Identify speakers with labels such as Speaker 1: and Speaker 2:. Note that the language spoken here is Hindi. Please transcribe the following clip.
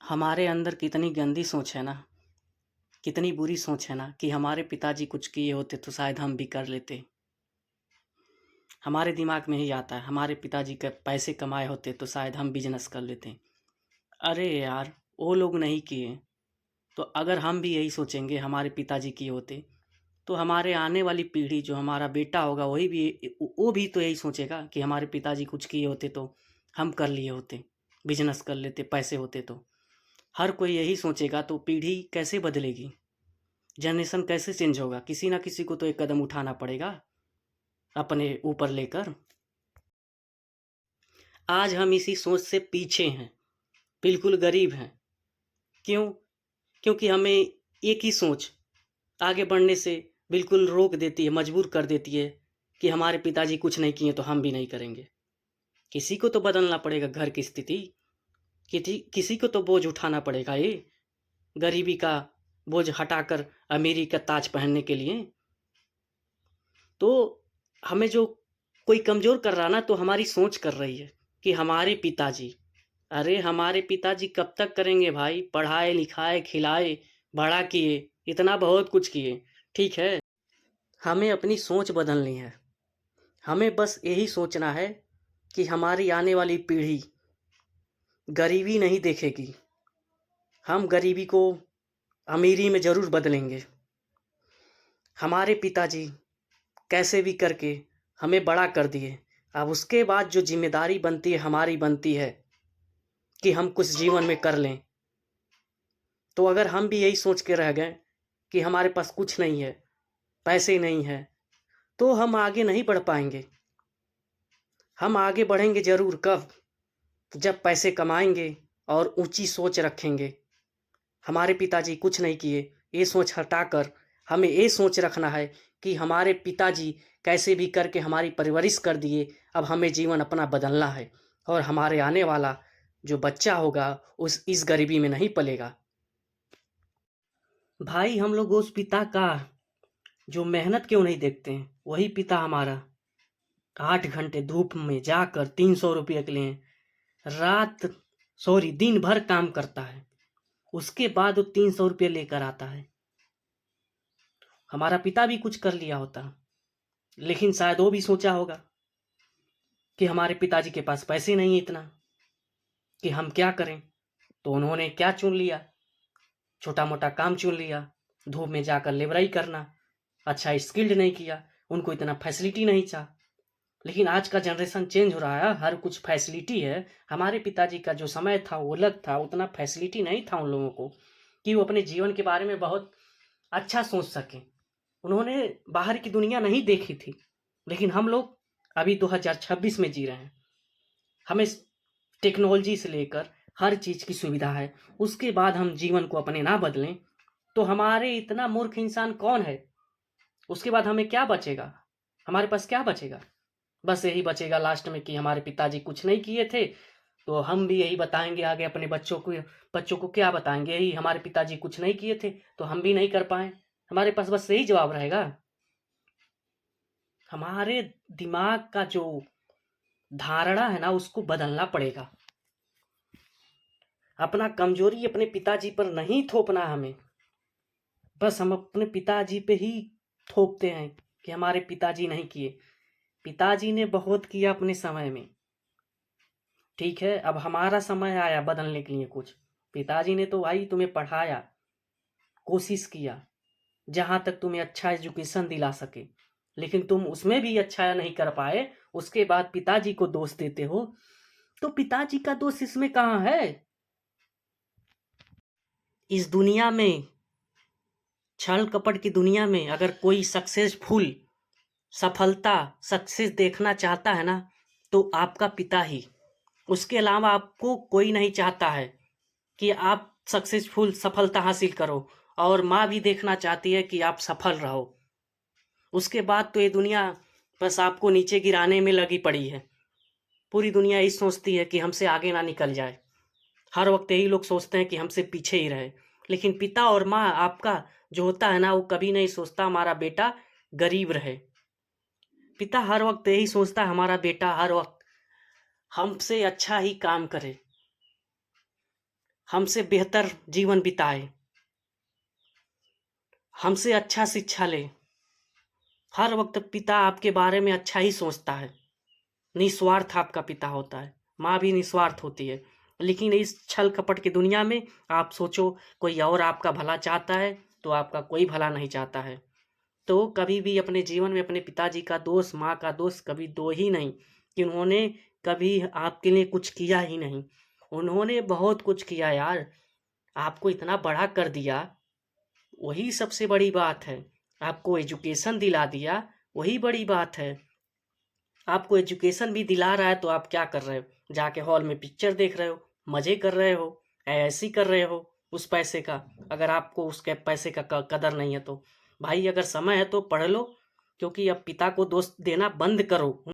Speaker 1: हमारे अंदर कितनी गंदी सोच है ना, कितनी बुरी सोच है ना कि हमारे पिताजी कुछ किए होते तो शायद हम भी कर लेते। हमारे दिमाग में ही आता है, हमारे पिताजी के पैसे कमाए होते तो शायद हम बिजनेस कर लेते। अरे यार, वो लोग नहीं किए, तो अगर हम भी यही सोचेंगे हमारे पिताजी किए होते, तो हमारे आने वाली पीढ़ी जो हमारा बेटा होगा वही भी वो भी तो यही सोचेगा कि हमारे पिताजी कुछ किए होते तो हम कर लिए होते, बिजनेस कर लेते, पैसे होते तो। हर कोई यही सोचेगा तो पीढ़ी कैसे बदलेगी? जनरेशन कैसे चेंज होगा? किसी ना किसी को तो एक कदम उठाना पड़ेगा अपने ऊपर लेकर। आज हम इसी सोच से पीछे हैं, बिल्कुल गरीब हैं। क्यों? क्योंकि हमें एक ही सोच आगे बढ़ने से बिल्कुल रोक देती है, मजबूर कर देती है कि हमारे पिताजी कुछ नहीं किए तो हम भी नहीं करेंगे। किसी को तो बदलना पड़ेगा घर की स्थिति, किसी को तो बोझ उठाना पड़ेगा ये गरीबी का बोझ हटाकर अमीरी का ताज पहनने के लिए। तो हमें जो कोई कमज़ोर कर रहा ना तो हमारी सोच कर रही है कि हमारे पिताजी, अरे हमारे पिताजी कब तक करेंगे भाई? पढ़ाए लिखाए खिलाए बड़ा किए, इतना बहुत कुछ किए। ठीक है, हमें अपनी सोच बदलनी है। हमें बस यही सोचना है कि हमारी आने वाली पीढ़ी गरीबी नहीं देखेगी। हम गरीबी को अमीरी में ज़रूर बदलेंगे। हमारे पिताजी कैसे भी करके हमें बड़ा कर दिए। अब उसके बाद जो ज़िम्मेदारी बनती है हमारी बनती है कि हम कुछ जीवन में कर लें। तो अगर हम भी यही सोच के रह गए कि हमारे पास कुछ नहीं है, पैसे नहीं हैं, तो हम आगे नहीं बढ़ पाएँगे। हम आगे बढ़ेंगे ज़रूर कब? जब पैसे कमाएँगे और ऊँची सोच रखेंगे। हमारे पिताजी कुछ नहीं किए, ये सोच हटाकर हमें ये सोच रखना है कि हमारे पिताजी कैसे भी करके हमारी परवरिश कर दिए, अब हमें जीवन अपना बदलना है और हमारे आने वाला जो बच्चा होगा उस इस गरीबी में नहीं पलेगा। भाई हम लोग उस पिता का जो मेहनत क्यों नहीं देखते हैं? वही पिता हमारा 8 घंटे धूप में जाकर 300 रुपये के लिए दिन भर काम करता है। उसके बाद वो 300 रुपये लेकर आता है। हमारा पिता भी कुछ कर लिया होता, लेकिन शायद वो भी सोचा होगा कि हमारे पिताजी के पास पैसे नहीं है इतना कि हम क्या करें। तो उन्होंने क्या चुन लिया? छोटा मोटा काम चुन लिया, धूप में जाकर लेबराई करना। अच्छा स्किल्ड नहीं किया, उनको इतना फैसिलिटी नहीं चाह। लेकिन आज का जनरेशन चेंज हो रहा है, हर कुछ फैसिलिटी है। हमारे पिताजी का जो समय था वो अलग था, उतना फैसिलिटी नहीं था उन लोगों को कि वो अपने जीवन के बारे में बहुत अच्छा सोच सकें। उन्होंने बाहर की दुनिया नहीं देखी थी, लेकिन हम लोग अभी 2026 में जी रहे हैं। हमें टेक्नोलॉजी से लेकर हर चीज़ की सुविधा है, उसके बाद हम जीवन को अपने ना बदलें तो हमारे इतना मूर्ख इंसान कौन है? उसके बाद हमें क्या बचेगा? हमारे पास क्या बचेगा? बस यही बचेगा लास्ट में कि हमारे पिताजी कुछ नहीं किए थे, तो हम भी यही बताएंगे आगे अपने बच्चों को क्या बताएंगे? यही हमारे पिताजी कुछ नहीं किए थे तो हम भी नहीं कर पाए। हमारे पास बस यही जवाब रहेगा। हमारे दिमाग का जो धारणा है ना उसको बदलना पड़ेगा। अपना कमजोरी अपने पिताजी पर नहीं थोपना हमें। बस हम अपने पिताजी पे ही थोपते हैं कि हमारे पिताजी नहीं किए। पिताजी ने बहुत किया अपने समय में। ठीक है, अब हमारा समय आया बदलने के लिए कुछ। पिताजी ने तो भाई तुम्हें पढ़ाया, कोशिश किया जहां तक तुम्हें अच्छा एजुकेशन दिला सके, लेकिन तुम उसमें भी अच्छा नहीं कर पाए। उसके बाद पिताजी को दोष देते हो, तो पिताजी का दोष इसमें कहाँ है? इस दुनिया में, छल कपट की दुनिया में, अगर कोई सक्सेस देखना चाहता है ना तो आपका पिता ही। उसके अलावा आपको कोई नहीं चाहता है कि आप सफलता हासिल करो, और माँ भी देखना चाहती है कि आप सफल रहो। उसके बाद तो ये दुनिया बस आपको नीचे गिराने में लगी पड़ी है। पूरी दुनिया यही सोचती है कि हमसे आगे ना निकल जाए। हर वक्त यही लोग सोचते हैं कि हमसे पीछे ही रहे। लेकिन पिता और माँ आपका जो होता है ना वो कभी नहीं सोचता हमारा बेटा गरीब रहे। पिता हर वक्त यही सोचता है हमारा बेटा हर वक्त हमसे अच्छा ही काम करे, हमसे बेहतर जीवन बिताए, हमसे अच्छा शिक्षा ले। हर वक्त पिता आपके बारे में अच्छा ही सोचता है, निस्वार्थ आपका पिता होता है, माँ भी निस्वार्थ होती है। लेकिन इस छल कपट की दुनिया में आप सोचो, कोई और आपका भला चाहता है तो आपका कोई भला नहीं चाहता है। तो कभी भी अपने जीवन में अपने पिताजी का दोष, माँ का दोष कभी दो ही नहीं कि उन्होंने कभी आपके लिए कुछ किया ही नहीं। उन्होंने बहुत कुछ किया यार, आपको इतना बड़ा कर दिया, वही सबसे बड़ी बात है। आपको एजुकेशन दिला दिया, वही बड़ी बात है। आपको एजुकेशन भी दिला रहा है तो आप क्या कर रहे हो? जाके हॉल में पिक्चर देख रहे हो, मजे कर रहे हो, ऐसी कर रहे हो उस पैसे का। अगर आपको उसके पैसे का कदर नहीं है तो भाई, अगर समय है तो पढ़ लो, क्योंकि अब पिता को दोष देना बंद करो।